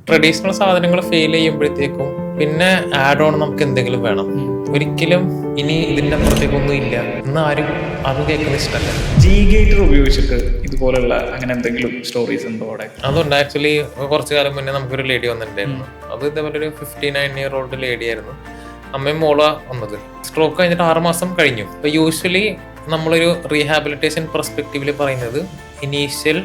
Traditional സാധനങ്ങൾ fail ചെയ്യുമ്പോഴത്തേക്കും പിന്നെ ആഡ് ഓൺ നമുക്ക് എന്തെങ്കിലും വേണം. ഒരിക്കലും ഇനി ഇതിന്റെ അപ്പുറത്തേക്കൊന്നും ഇല്ല എന്ന് ആരും കേൾക്കുന്ന ഇഷ്ടമല്ല. G-Gator ഉപയോഗിച്ചിട്ട് ഇതുപോലുള്ള അങ്ങനെ എന്തെങ്കിലും സ്റ്റോറീസ് ഉണ്ടോ അവിടെ? അതുകൊണ്ട് ആക്ച്വലി കുറച്ചു കാലം മുന്നേ നമുക്കൊരു ലേഡി വന്നിട്ടുണ്ടായിരുന്നു. അത് ഇതേപോലെ ഒരു 59-year-old ലേഡി ആയിരുന്നു. അമ്മയും മോള വന്നത്. സ്ട്രോക്ക് കഴിഞ്ഞിട്ട് 6 മാസം കഴിഞ്ഞു. അപ്പൊ യൂഷ്വലി നമ്മളൊരു റീഹാബിലിറ്റേഷൻ പെർസ്പെക്റ്റീവില് പറയുന്നത് initial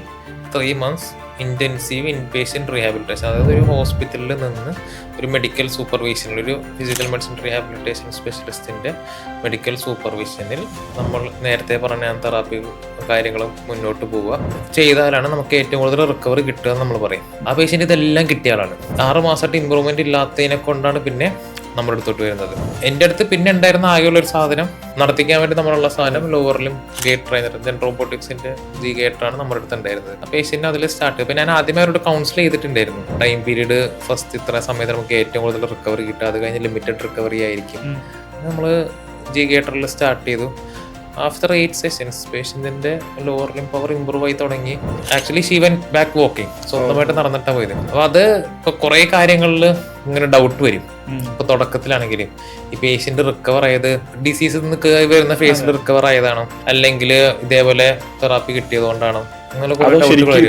3 months intensive inpatient rehabilitation, അതായത് ഒരു ഹോസ്പിറ്റലിൽ നിന്ന് ഒരു മെഡിക്കൽ സൂപ്പർവിഷനിൽ, ഒരു ഫിസിക്കൽ മെഡിസിൻ റീഹാബിലിറ്റേഷൻ സ്പെഷ്യലിസ്റ്റിന്റെ മെഡിക്കൽ സൂപ്പർവിഷനിൽ നമ്മൾ നേരത്തെ പറഞ്ഞ തെറാപ്പി കാര്യങ്ങളും മുന്നോട്ട് പോവുക ചെയ്താലാണ് നമുക്ക് ഏറ്റവും കൂടുതൽ റിക്കവറി കിട്ടുക എന്ന് നമ്മൾ പറയും. ആ പേഷ്യന്റ് ഇതെല്ലാം കിട്ടിയ ആളാണ്. 6 മാസമായിട്ട് ഇമ്പ്രൂവ്മെന്റ് ഇല്ലാത്തതിനെ കൊണ്ടാണ് പിന്നെ നമ്മുടെ അടുത്തോട്ട് വരുന്നത്. എൻ്റെ അടുത്ത് പിന്നെ ഉണ്ടായിരുന്ന ആകെയുള്ള ഒരു സാധനം നടത്തിക്കാൻ വേണ്ടി നമ്മളുള്ള സാധനം ലോവറിലും ഗേറ്റ് ട്രെയിനർ റോബോട്ടിക്സിന്റെ G-Gator ആണ് നമ്മുടെ അടുത്ത് ഉണ്ടായിരുന്നത്. ആ പേഷ്യന്റ് അതിൽ സ്റ്റാർട്ട് ചെയ്തു. ഞാൻ ആദ്യമേ അവരോട് കൗൺസിൽ ചെയ്തിട്ടുണ്ടായിരുന്നു. ടൈം പീരീഡ് ഫസ്റ്റ് ഇത്ര സമയത്ത് നമുക്ക് ഏറ്റവും കൂടുതൽ റിക്കവറി കിട്ടുക, അത് കഴിഞ്ഞ് ലിമിറ്റഡ് റിക്കവറി ആയിരിക്കും. നമ്മൾ G-Gatorൽ സ്റ്റാർട്ട് ചെയ്തു. ആഫ്റ്റർ 8 sessions പേഷ്യന്റിന്റെ ലോവർ ലിം പവർ ഇമ്പ്രൂവ് ആയി തുടങ്ങി. Actually she went back walking, സ്വന്തമായിട്ട് നടന്നിട്ടാണ് പോയത്. അപ്പൊ അത് ഇപ്പൊ കുറെ കാര്യങ്ങളിൽ ഇങ്ങനെ ഡൗട്ട് വരും. ഇപ്പൊ തുടക്കത്തിലാണെങ്കിലും ഈ പേഷ്യന്റ് റിക്കവർ ആയത് ഡിസീസിൽ നിന്ന് വരുന്ന ഫേസിൽ റിക്കവർ ആയതാണോ, അല്ലെങ്കിൽ ഇതേപോലെ തെറാപ്പി കിട്ടിയതുകൊണ്ടാണോ,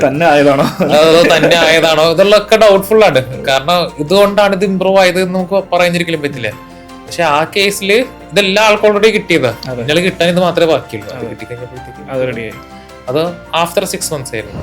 തന്നെ ആയതാണോ, ഇതെല്ലാം ഡൗട്ട്ഫുൾ ആണ്. കാരണം ഇതുകൊണ്ടാണ് ഇത് ഇമ്പ്രൂവ് ആയത് എന്ന് നമുക്ക് പറയാതിരിക്കലും പറ്റില്ല. പക്ഷെ ആ കേസിൽ ഇതെല്ലാം ആൾക്ക് ഓൾറെഡി കിട്ടിയതാ, നിങ്ങൾ കിട്ടാൻ ഇത് മാത്രമേ ബാക്കിയുള്ളൂ. അത് കിട്ടിക്കഴിഞ്ഞപ്പോഴത്തേക്ക് അത് ആഫ്റ്റർ 6 months ആയിരുന്നു.